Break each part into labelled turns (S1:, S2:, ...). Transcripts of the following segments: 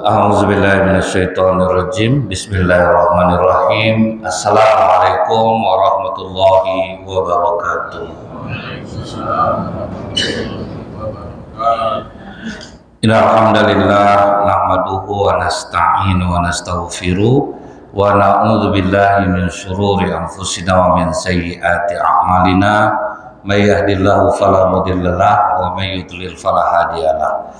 S1: A'udzubillahi minasyaitonirrajim. Bismillahirrahmanirrahim. Assalamualaikum warahmatullahi wabarakatuh. Innal hamdalillah nahmaduhu wa nasta'inu wa nastaghfiruh wa na'udzu billahi min syururi anfusina wa min sayyiati a'malina. May yahdihillahu fala mudhillalah wa may yudlil fala hadiyalah.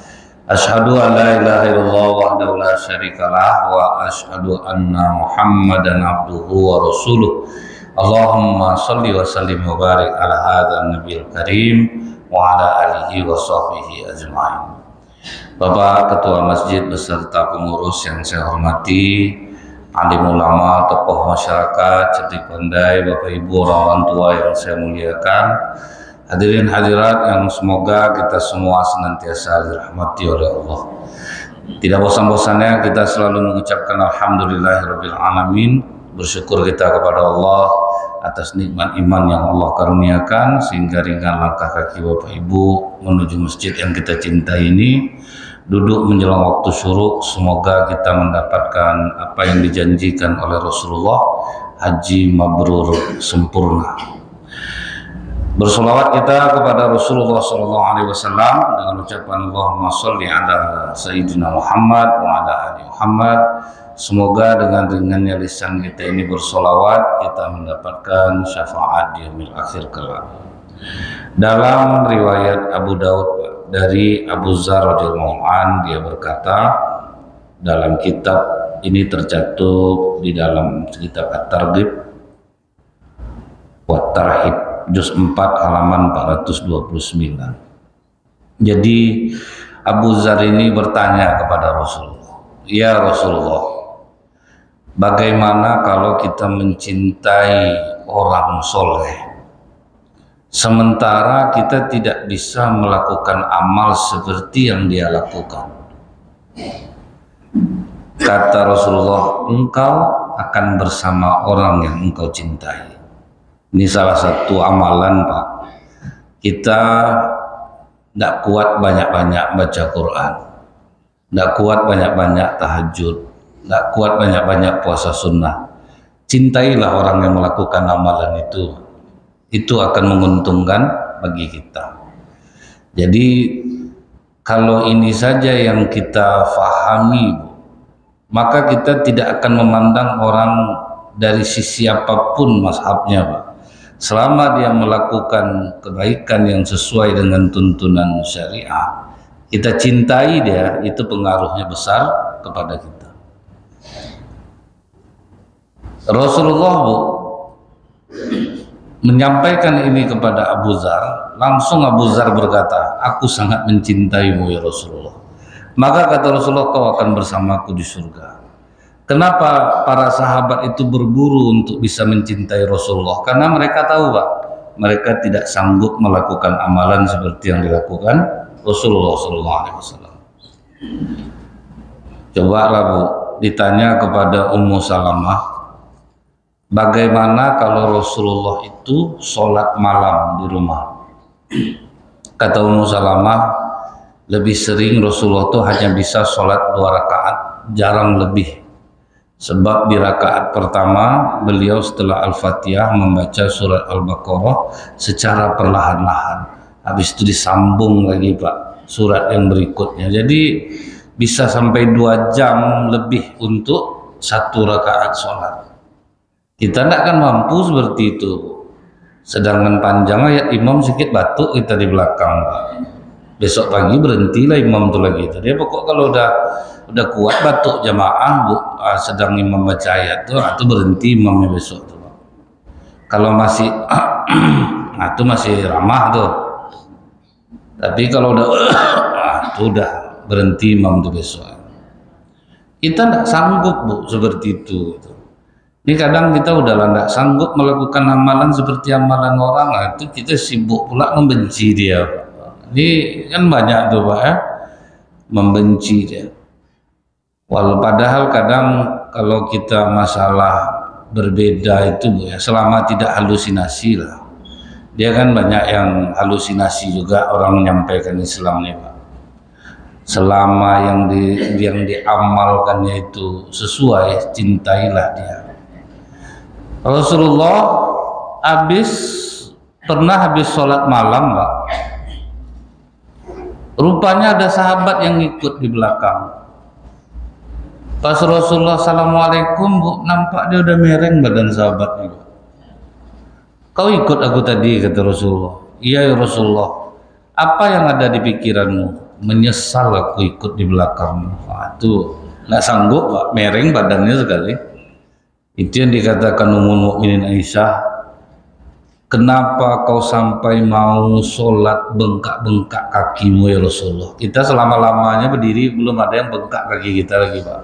S1: Asyhadu an la ilaha illallah wahdahu la syarikalah wa asyhadu anna Muhammadan abduhu wa rasuluh. Allahumma shalli wa sallim wa barik ala hadzal nabiyil karim wa ala alihi wa sahbihi ajma'in. Bapak Ketua Masjid beserta pengurus yang saya hormati, alim ulama, tokoh masyarakat, cerdik pandai, Bapak Ibu orang tua yang saya muliakan, hadirin hadirat yang semoga kita semua senantiasa dirahmati oleh Allah. Tidak bosan-bosannya kita selalu mengucapkan alhamdulillahirabbil alamin, bersyukur kita kepada Allah atas nikmat iman yang Allah karuniakan sehingga ringan langkah kaki Bapak Ibu menuju masjid yang kita cintai ini. Duduk menjelang waktu syuruk, semoga kita mendapatkan apa yang dijanjikan oleh Rasulullah, haji mabrur sempurna. Bersolawat kita kepada Rasulullah SAW dengan ucapan Allahumma sholli ala Sayyidina Muhammad wa ala ali Muhammad. Semoga dengan ringannya lisan kita ini bersolawat, kita mendapatkan syafaat di yaumil akhir kelak. Dalam riwayat Abu Daud dari Abu Dzar radhiyallahu anhu, dia berkata, dalam kitab ini tercantum di dalam kitab At-Targhib wa Tarhib juz 4 halaman 429. Jadi Abu Dzar ini bertanya kepada Rasulullah, "Ya Rasulullah, bagaimana kalau kita mencintai orang soleh sementara kita tidak bisa melakukan amal seperti yang dia lakukan?" Kata Rasulullah, "Engkau akan bersama orang yang engkau cintai." Ini salah satu amalan, Pak. Kita tidak kuat banyak-banyak baca Quran, tidak kuat banyak-banyak tahajud, tidak kuat banyak-banyak puasa sunnah. Cintailah orang yang melakukan amalan itu akan menguntungkan bagi kita. Jadi kalau ini saja yang kita fahami, maka kita tidak akan memandang orang dari sisi apapun mazhabnya, Pak. Selama dia melakukan kebaikan yang sesuai dengan tuntunan syariah, kita cintai dia, itu pengaruhnya besar kepada kita. Rasulullah menyampaikan ini kepada Abu Dzar, langsung Abu Dzar berkata, "Aku sangat mencintaimu ya Rasulullah." Maka kata Rasulullah, "Kau akan bersamaku di surga." Kenapa para sahabat itu berburu untuk bisa mencintai Rasulullah? Karena mereka tahu, Pak, mereka tidak sanggup melakukan amalan seperti yang dilakukan Rasulullah SAW. Cobalah, Bu, ditanya kepada Ummu Salamah, bagaimana kalau Rasulullah itu sholat malam di rumah? Kata Ummu Salamah, lebih sering Rasulullah itu hanya bisa sholat 2 rakaat, jarang lebih. Sebab di rakaat pertama beliau setelah Al-Fatihah membaca surat Al-Baqarah secara perlahan-lahan. Habis itu disambung lagi, Pak, surat yang berikutnya. Jadi bisa sampai 2 jam lebih untuk 1 rakaat sholat. Kita tidak akan mampu seperti itu. Sedangkan panjang ayat imam sedikit batuk kita di belakang, Pak. Besok pagi berhentilah imam itu lagi. Dia pokok kalau udah kuat batuk jamaah, Bu, sedang imam baca ayat tuh, atau berhenti imamnya besok tuh. Kalau masih itu masih ramah tuh. Tapi kalau udah itu udah berhenti imam tuh besok. Kita tidak sanggup, Bu, seperti itu. Ini kadang kita udah tidak sanggup melakukan amalan seperti amalan orang, itu kita sibuk pula membenci dia, Pak. Ini kan banyak tuh, Pak, ya, membenci dia. Padahal kadang kalau kita masalah berbeda itu, Bu, ya, selama tidak halusinasi lah, Dia kan banyak yang halusinasi juga orang menyampaikan Islam nih Pak. Selama yang diamalkannya itu sesuai, cintailah dia. Rasulullah pernah habis sholat malam Pak. Rupanya ada sahabat yang ikut di belakang. Pas Rasulullah Assalamualaikum Bu, nampak dia udah mereng badan sahabatnya Pak. Kau ikut aku tadi, kata Rasulullah. Iya ya Rasulullah. Apa yang ada di pikiranmu? Menyesal aku ikut di belakangmu. Nah, itu nggak sanggup Pak, mereng badannya sekali. Itu yang dikatakan Ummul Mukminin Aisyah. Kenapa kau sampai mau sholat bengkak-bengkak kakimu ya Rasulullah? Kita selama-lamanya berdiri belum ada yang bengkak kaki kita lagi Pak.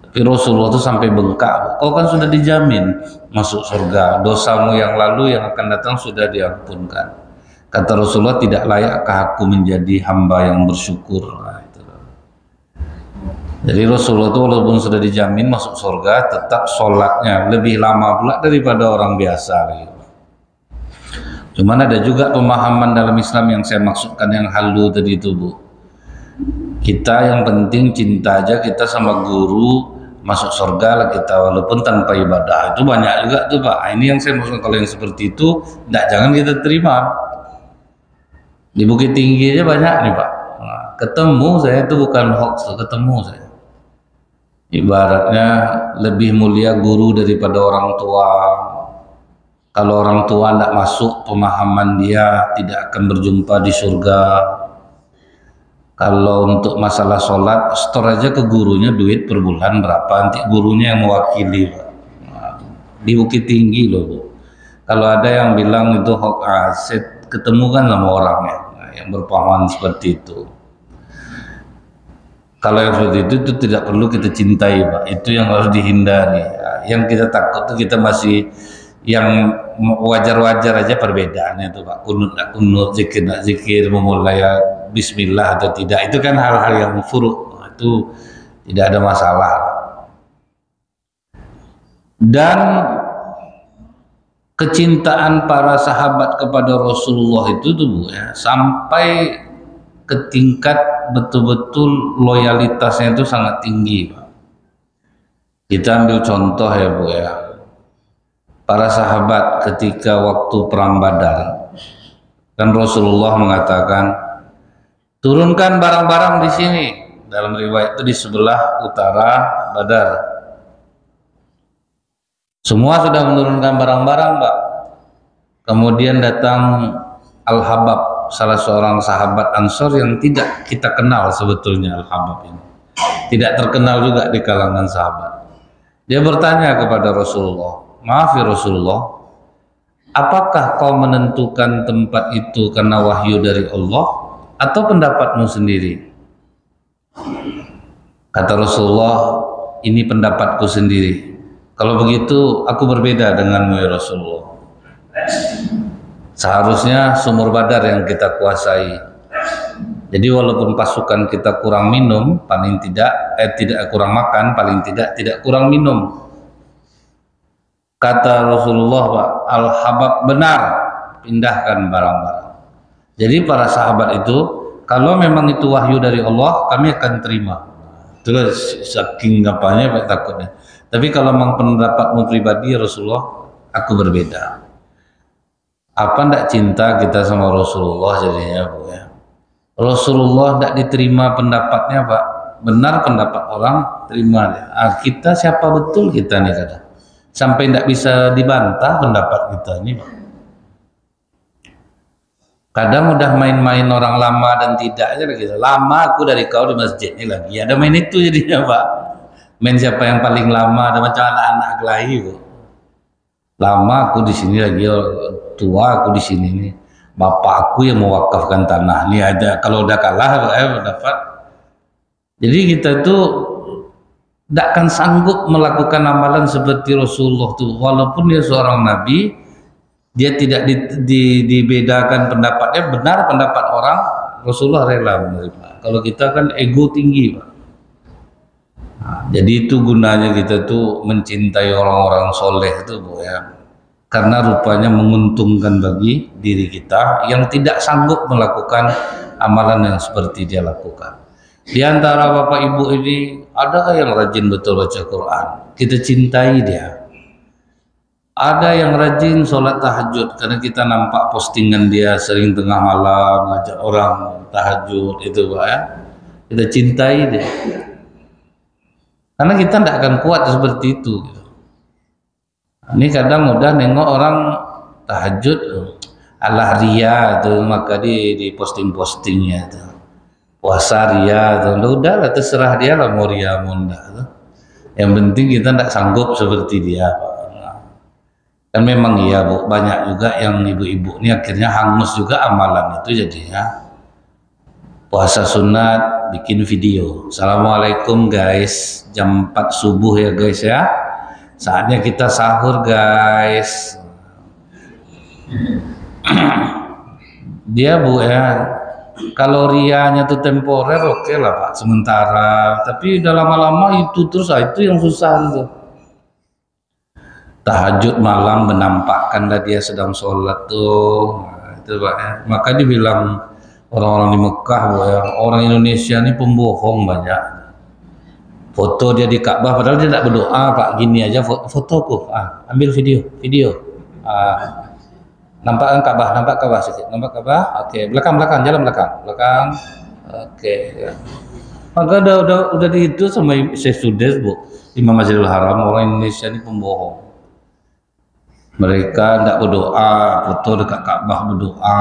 S1: Tapi Rasulullah itu sampai bengkak. Kau kan sudah dijamin masuk surga. Dosamu yang lalu yang akan datang sudah diampunkan. Kata Rasulullah, tidak layakkah aku menjadi hamba yang bersyukur? Nah, itu. Jadi Rasulullah itu walaupun sudah dijamin masuk surga, tetap sholatnya lebih lama pula daripada orang biasa. Cuman ada juga pemahaman dalam Islam yang saya maksudkan yang halu tadi itu Bu. Kita yang penting cinta aja kita sama guru, masuk surga lah kita walaupun tanpa ibadah. Itu banyak juga tuh Pak. Ini yang saya maksud, kalau yang seperti itu jangan kita terima. Di Bukit Tinggi aja banyak nih Pak. Nah, ketemu saya itu bukan hoax, ketemu saya. Ibaratnya lebih mulia guru daripada orang tua. Kalau orang tua tidak masuk pemahaman dia tidak akan berjumpa di surga. Kalau untuk masalah sholat, store aja ke gurunya duit per bulan berapa, nanti gurunya yang mewakili Pak. Nah, di Bukit Tinggi loh Bu. Kalau ada yang bilang itu hoax, saya ketemu kan sama orangnya yang berpemahaman seperti itu. Kalau yang seperti itu tidak perlu kita cintai Pak, itu yang harus dihindari. Yang kita takut itu kita masih yang wajar-wajar aja perbedaannya itu Pak. Kunut nak kunut, zikir nak zikir, memulai bismillah atau tidak, itu kan hal-hal yang furu', itu tidak ada masalah. Dan kecintaan para sahabat kepada Rasulullah itu tuh Bu ya, sampai ke tingkat betul-betul loyalitasnya itu sangat tinggi Pak. Kita ambil contoh ya Bu ya, para sahabat ketika waktu perang Badar kan Rasulullah mengatakan turunkan barang-barang di sini. Dalam riwayat itu di sebelah utara Badar. Semua sudah menurunkan barang-barang Pak. Kemudian datang Al-Habab, salah seorang sahabat Ansor yang tidak kita kenal sebetulnya. Al-Habab ini tidak terkenal juga di kalangan sahabat. Dia bertanya kepada Rasulullah, maaf ya Rasulullah, apakah kau menentukan tempat itu karena wahyu dari Allah atau pendapatmu sendiri? Kata Rasulullah, ini pendapatku sendiri. Kalau begitu aku berbeda denganmu ya Rasulullah. Seharusnya sumur Badar yang kita kuasai. Jadi walaupun pasukan kita kurang minum, paling tidak tidak kurang makan, paling tidak kurang minum. Kata Rasulullah, Pak, Al-Habab benar, pindahkan barang-barang. Jadi para sahabat itu, kalau memang itu wahyu dari Allah, kami akan terima. Itulah saking apanya Pak takutnya. Tapi kalau memang pendapatmu pribadi Rasulullah, aku berbeda. Apa ndak cinta kita sama Rasulullah jadinya Bu ya? Rasulullah ndak diterima pendapatnya Pak. Benar pendapat orang, terima dia. Kita siapa betul kita nih kadang. Sampai ndak bisa dibantah pendapat kita ini Pak. Kadang udah main-main orang lama dan tidak aja gitu. Lama aku dari kau di masjid ini lagi. Ada main itu jadinya Pak. Main siapa yang paling lama, ada macam anak-anak kelahi Bu. Lama aku di sini lagi, tua aku di sini nih. Bapak aku yang mewakafkan tanah ini ada. Kalau udah kalah dapat. Jadi kita tuh tidak akan sanggup melakukan amalan seperti Rasulullah tuh. Walaupun dia seorang nabi, dia tidak dibedakan pendapatnya, benar pendapat orang, Rasulullah rela menerima. Kalau kita kan ego tinggi Pak. Nah, jadi itu gunanya kita tuh mencintai orang-orang soleh itu Bu ya. karena rupanya menguntungkan bagi diri kita yang tidak sanggup melakukan amalan yang seperti dia lakukan. Di antara bapak ibu ini ada yang rajin betul baca Quran, kita cintai dia. Ada yang rajin sholat tahajud karena kita nampak postingan dia sering tengah malam ngajak orang tahajud itu Pak ya. Kita cintai dia. Karena kita tidak akan kuat seperti itu. Ini kadang udah nengok orang tahajud ala ria tuh, maka di posting-postingnya tuh. Puasa ria tuh, udah lah terserah dia lah mau ria mau enggak tuh. Yang penting kita tidak sanggup seperti dia Pak. Dan memang iya Bu, banyak juga yang ibu-ibu ini akhirnya hangus juga amalan itu jadinya. Puasa sunat bikin video. Assalamualaikum guys, jam 4 subuh ya guys ya. Saatnya kita sahur guys. Dia Bu ya, kalau rianya tuh temporer oke lah Pak, sementara. Tapi udah lama-lama itu terus, itu yang susah itu. Tahajud malam menampakkanlah dia sedang sholat tuh, itu Pak ya. Maka dibilang orang-orang di Mekah ya, orang Indonesia ini pembohong banyak. Foto dia di Ka'bah padahal dia tidak berdoa Pak, gini aja fotoku, ambil video, nampak Ka'bah sedikit, nampak Ka'bah, oke, belakang, jalan belakang, oke. Maka udah dihitung sama Syekh Sudes Bu, Imam Masjidil Haram, orang Indonesia ini pembohong. Mereka tidak berdoa, foto dekat Ka'bah berdoa,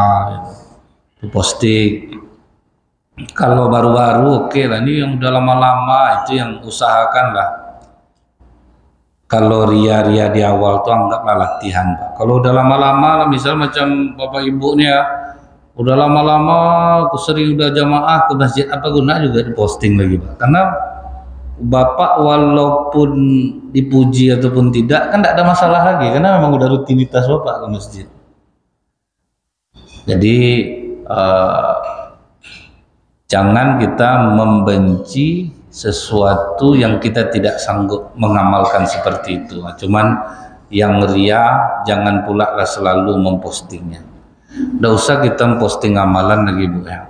S1: itu posting. Kalau baru-baru oke lah, ini yang udah lama-lama itu yang usahakan lah. Kalau ria-ria di awal tuh anggaplah latihan Pak. Kalau udah lama-lama, misal macam bapak ibu nih ya, udah lama-lama aku sering udah jamaah ke masjid, apa guna juga diposting lagi Pak. Karena bapak walaupun dipuji ataupun tidak kan tidak ada masalah lagi, karena memang udah rutinitas bapak ke masjid. Jadi jangan kita membenci sesuatu yang kita tidak sanggup mengamalkan seperti itu. Cuman yang ria jangan pula lah selalu mempostingnya. Tidak usah kita memposting amalan lagi Bu ya.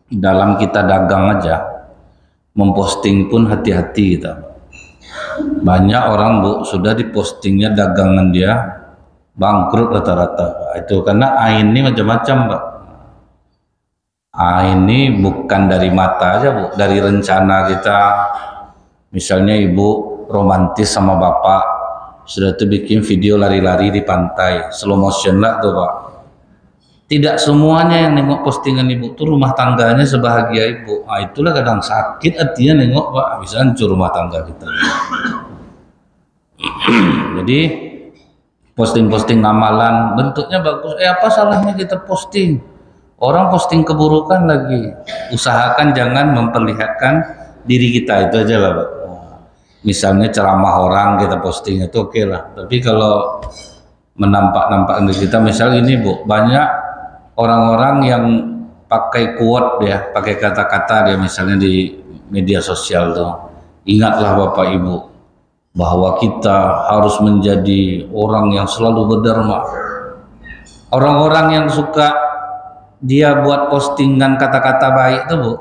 S1: Dalam kita dagang aja, memposting pun hati-hati kita. Banyak orang Bu sudah dipostingnya dagangan dia bangkrut rata-rata. Itu karena ain ini macam-macam Pak. Ini bukan dari mata aja Bu, dari rencana kita. Misalnya ibu romantis sama bapak, sudah tuh bikin video lari-lari di pantai, slow motion lah tuh Pak. Tidak semuanya yang nengok postingan ibu tuh rumah tangganya sebahagia ibu. Itulah kadang sakit hatinya nengok Pak, bisa hancur rumah tangga kita. Jadi posting-posting amalan bentuknya bagus, apa salahnya kita posting? Orang posting keburukan lagi, usahakan jangan memperlihatkan diri kita, itu aja lah Pak. Misalnya ceramah orang kita posting itu oke lah, tapi kalau menampak-nampakkan diri kita, misal ini Bu, banyak orang-orang yang pakai quote dia, pakai kata-kata dia misalnya di media sosial tuh. Ingatlah Bapak Ibu bahwa kita harus menjadi orang yang selalu berdharma. Orang-orang yang suka dia buat postingan kata-kata baik tuh Bu,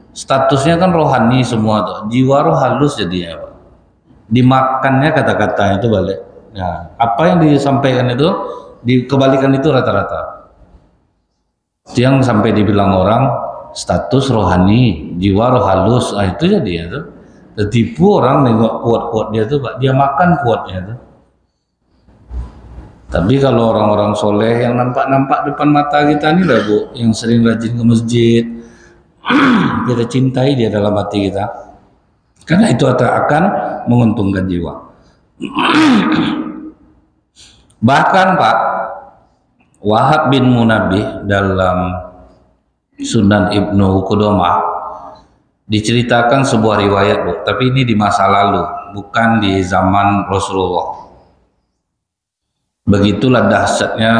S1: statusnya kan rohani semua tuh, jiwa roh halus jadinya Pak. Dimakannya kata-katanya itu balik. Nah, apa yang disampaikan itu dikembalikan itu rata-rata. Yang sampai dibilang orang status rohani, jiwa roh halus, itu jadi tuh. Tertipu orang nengok kuat-kuat dia tuh Pak, dia makan kuatnya tuh. Tapi kalau orang-orang soleh yang nampak-nampak depan mata kita ini lah Bu, yang sering rajin ke masjid, kita cintai dia dalam hati kita, karena itu akan menguntungkan jiwa. Bahkan Pak, Wahab bin Munabbih dalam Sunan Ibnu Qudamah diceritakan sebuah riwayat Bu, tapi ini di masa lalu, bukan di zaman Rasulullah. Begitulah dahsyatnya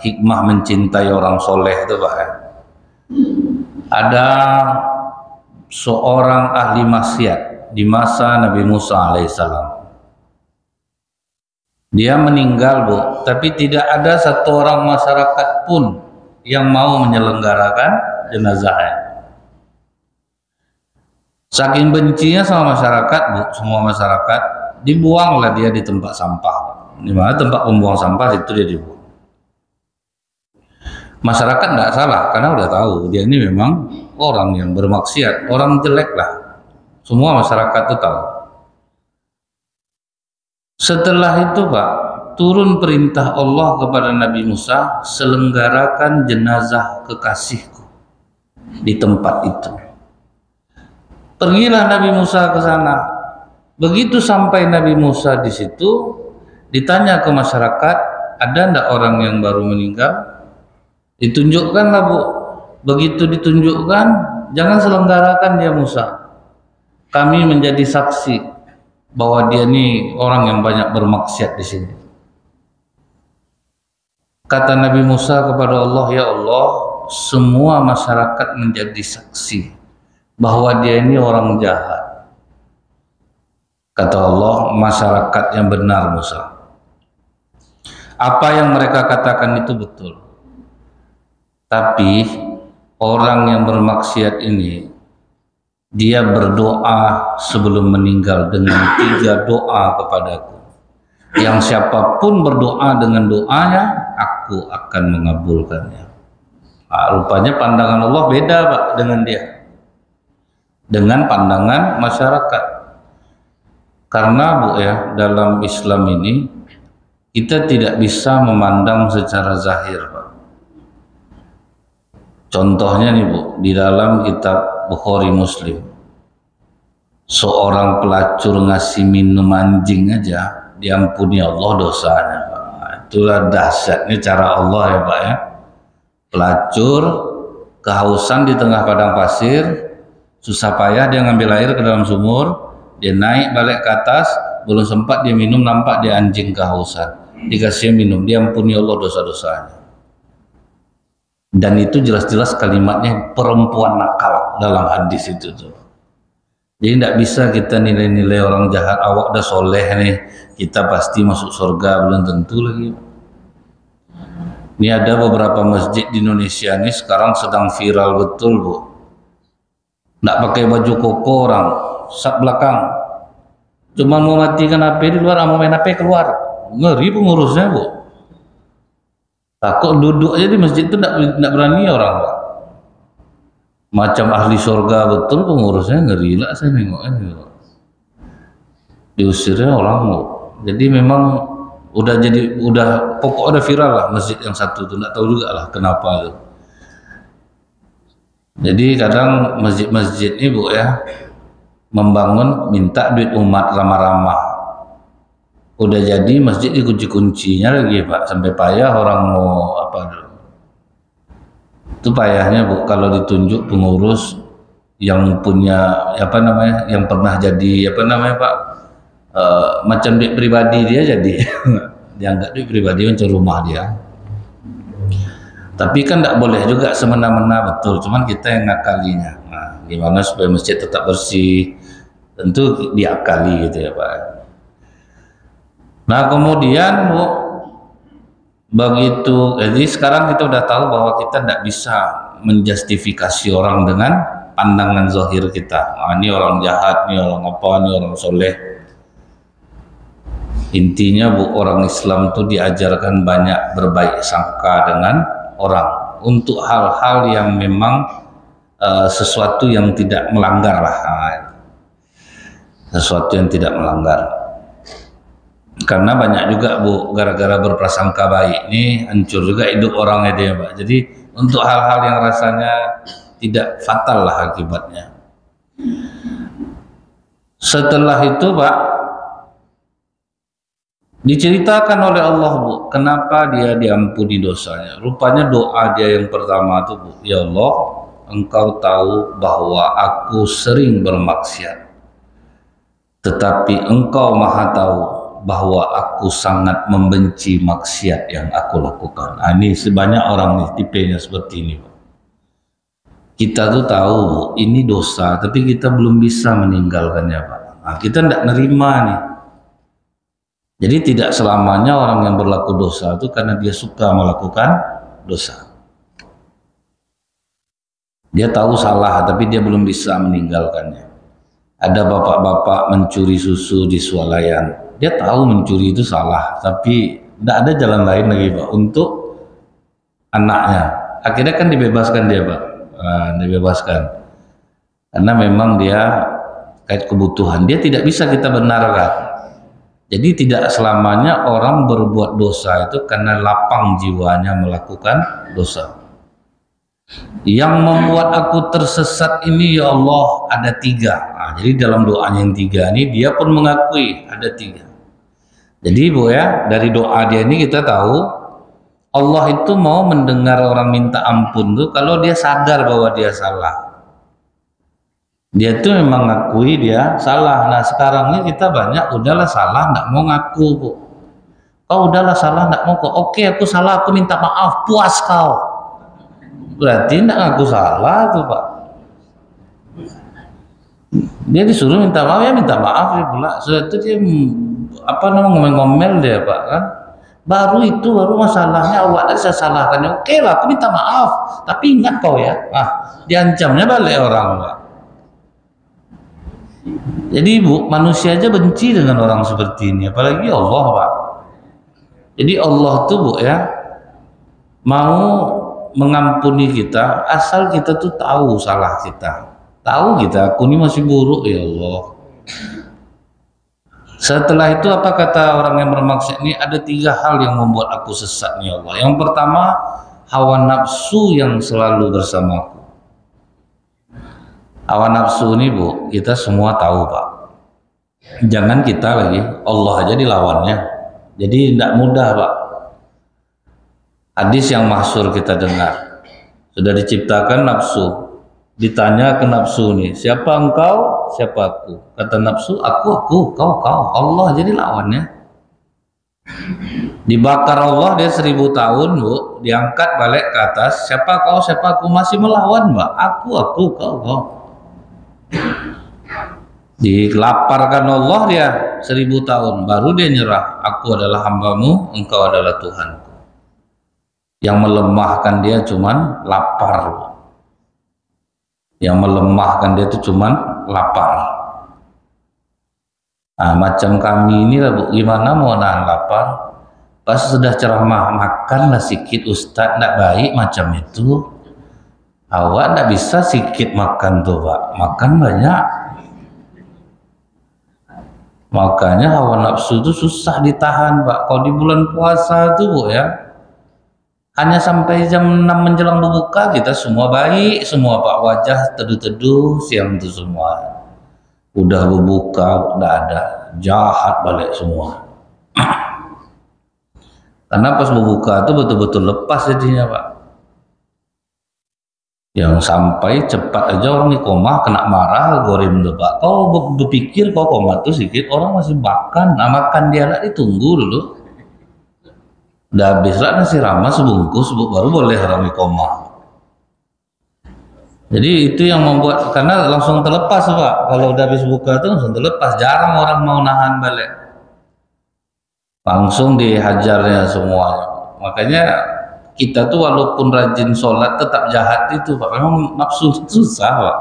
S1: hikmah mencintai orang soleh itu Pak. Ada seorang ahli maksiat di masa Nabi Musa alaihissalam. Dia meninggal, Bu, tapi tidak ada satu orang masyarakat pun yang mau menyelenggarakan jenazahnya. Saking bencinya sama masyarakat, Bu, semua masyarakat, dibuanglah dia di tempat sampah. Di mana tempat pembuang sampah itu dia dibuang. Masyarakat tidak salah karena udah tahu dia ini memang orang yang bermaksiat, orang jelek lah. Semua masyarakat itu tahu. Setelah itu, Pak, turun perintah Allah kepada Nabi Musa, selenggarakan jenazah kekasihku di tempat itu. Pergilah Nabi Musa ke sana. Begitu sampai Nabi Musa di situ, ditanya ke masyarakat, ada ndak orang yang baru meninggal? Ditunjukkanlah, Bu. Begitu ditunjukkan, jangan selenggarakan dia Musa. Kami menjadi saksi bahwa dia ini orang yang banyak bermaksiat di sini. Kata Nabi Musa kepada Allah, ya Allah, semua masyarakat menjadi saksi bahwa dia ini orang jahat. Kata Allah, masyarakat yang benar Musa. Apa yang mereka katakan itu betul. Tapi orang yang bermaksiat ini, dia berdoa sebelum meninggal dengan 3 doa kepadaku. Yang siapapun berdoa dengan doanya, aku akan mengabulkannya. Nah, rupanya pandangan Allah beda, Pak, dengan dia. Dengan pandangan masyarakat. Karena, Bu, ya, dalam Islam ini kita tidak bisa memandang secara zahir, Pak. Contohnya nih, Bu, di dalam kitab Bukhari Muslim, seorang pelacur ngasih minum anjing aja diampuni Allah dosanya, Pak. Itulah dahsyatnya cara Allah, ya, Pak, ya. Pelacur kehausan di tengah padang pasir, susah payah dia ngambil air ke dalam sumur, dia naik balik ke atas, belum sempat dia minum, nampak dia anjing kehausan, dikasih minum, diampuni Allah dosa-dosanya. Dan itu jelas-jelas kalimatnya perempuan nakal dalam hadis itu tuh. Jadi tidak bisa kita nilai-nilai orang jahat, awak udah soleh nih, kita pasti masuk surga, belum tentu lagi. Ini ada beberapa masjid di Indonesia ini sekarang sedang viral betul, Bu. Tidak pakai baju koko orang, sak belakang. Cuma mau matikan HP di luar, mau main HP keluar. Ngeri pengurusnya, Bu. Takut duduk aja di masjid itu tidak berani orang, Pak. Macam ahli surga betul pengurusnya, ngeri lah saya nengoknya. Diusirnya orang, Bu. Jadi memang udah pokok udah viral lah masjid yang satu itu, tidak tahu juga lah kenapa itu. Jadi kadang masjid-masjid ini, Bu, ya, membangun minta duit umat ramah-ramah. Udah jadi masjid dikunci-kuncinya lagi, Pak, sampai payah orang mau apa dulu. Itu payahnya, Bu, kalau ditunjuk pengurus yang punya apa namanya, yang pernah jadi apa namanya, Pak, macam duit pribadi dia jadi dianggap duit pribadi untuk rumah dia. Tapi kan tidak boleh juga semena-mena, betul, cuman kita yang ngakalinya. Nah, gimana supaya masjid tetap bersih, tentu diakali gitu ya, Pak. Nah, kemudian, Bu, begitu, jadi sekarang kita udah tahu bahwa kita tidak bisa menjustifikasi orang dengan pandangan zahir kita. Nah, ini orang jahat, ini orang apa, ini orang soleh. Intinya, Bu, orang Islam itu diajarkan banyak berbaik sangka dengan orang untuk hal-hal yang memang sesuatu yang tidak melanggar lah. Nah, sesuatu yang tidak melanggar. Karena banyak juga, Bu, gara-gara berprasangka baik ini hancur juga hidup orangnya dia, Pak. Jadi untuk hal-hal yang rasanya tidak fatal lah akibatnya. Setelah itu, Pak, diceritakan oleh Allah, Bu, kenapa dia diampuni dosanya. Rupanya doa dia yang pertama itu, Bu, ya Allah, Engkau tahu bahwa aku sering bermaksiat, tetapi Engkau Maha tahu bahwa aku sangat membenci maksiat yang aku lakukan. Nah, ini sebanyak orang nih tipenya seperti ini, Pak. Kita tuh tahu, Bu, ini dosa, tapi kita belum bisa meninggalkannya, Pak. Nah, kita tidak nerima nih. Jadi tidak selamanya orang yang berlaku dosa itu karena dia suka melakukan dosa. Dia tahu salah tapi dia belum bisa meninggalkannya. Ada bapak-bapak mencuri susu di swalayan. Dia tahu mencuri itu salah, tapi tidak ada jalan lain lagi Pak untuk anaknya. Akhirnya kan dibebaskan dia Pak. Nah, dibebaskan. Karena memang dia kait kebutuhan. Dia tidak bisa kita benarkan. Jadi tidak selamanya orang berbuat dosa itu karena lapang jiwanya melakukan dosa. Yang membuat aku tersesat ini ya Allah ada 3. Nah, jadi dalam doanya yang 3 ini dia pun mengakui ada 3. Jadi Bu ya, dari doa dia ini kita tahu Allah itu mau mendengar orang minta ampun tuh kalau dia sadar bahwa dia salah. Dia tuh memang ngakui dia salah. Nah sekarang ini kita banyak udahlah salah nggak mau ngaku Bu. Kau udahlah salah nggak mau kok. Oke aku salah, aku minta maaf, puas kau. Berarti tidak ngaku salah tuh Pak. Dia disuruh minta maaf ya minta maaf ya pula. Sudah itu dia ngomel-ngomel dia Pak kan. Baru masalahnya awak tadi saya salahkan. Oke lah aku minta maaf. Tapi ingat kau ya. Diancamnya balik orang Pak. Jadi Bu, manusia aja benci dengan orang seperti ini, apalagi Allah Pak. Jadi Allah tuh Bu ya mau mengampuni kita asal kita tuh tahu salah kita, tahu kita aku ini masih buruk ya Allah. Setelah itu apa kata orang yang bermaksud ini? Ada 3 hal yang membuat aku sesat ya Allah. Yang pertama hawa nafsu yang selalu bersamaku. Hawa nafsu ini Bu kita semua tahu Pak. Jangan kita lagi, Allah aja dilawannya. Jadi tidak mudah Pak. Hadis yang masyhur kita dengar, sudah diciptakan nafsu, ditanya ke nafsu nih, siapa engkau, siapa aku? Kata nafsu, aku, kau. Allah jadi lawannya. Dibakar Allah dia 1000 tahun Bu, diangkat balik ke atas, siapa kau, siapa aku, masih melawan Mbak, aku, kau. Dilaparkan Allah dia 1000 tahun, baru dia nyerah, aku adalah hambamu, engkau adalah Tuhanku. Yang melemahkan dia cuman lapar. Yang melemahkan dia itu cuman lapar. Nah, macam kami ini lah Bu, gimana mau nahan lapar? Pas sudah ceramah, makanlah sikit Ustadz, tidak baik macam itu. Awak tidak bisa sikit makan tuh Pak, makan banyak. Makanya hawa nafsu itu susah ditahan Pak. Kalau di bulan puasa tuh Bu ya, hanya sampai jam 6 menjelang berbuka kita semua baik, semua Pak, wajah teduh-teduh siang itu semua. Udah berbuka, udah ada, jahat balik semua. Karena pas berbuka itu betul-betul lepas jadinya Pak. Yang sampai cepat aja orang iqomah kena marah gorim tuh Pak. Kau berpikir kau komat tuh sedikit, orang masih makan, nah makan dia lah ditunggu dulu. Udah habis lah nasi ramas sebungkus baru boleh orang iqomah. Jadi itu yang membuat, karena langsung terlepas Pak. Kalau udah habis buka itu langsung terlepas, jarang orang mau nahan balik. Langsung dihajarnya semuanya. Makanya kita tuh walaupun rajin sholat tetap jahat itu Pak. Memang nafsu susah Pak.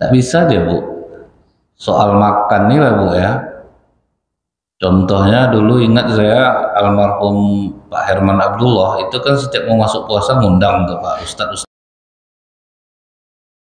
S1: Tak bisa dia Bu. Soal makan nih lah Bu ya. Contohnya dulu ingat saya almarhum Pak Herman Abdullah itu kan setiap mau masuk puasa ngundang tuh Pak Ustadz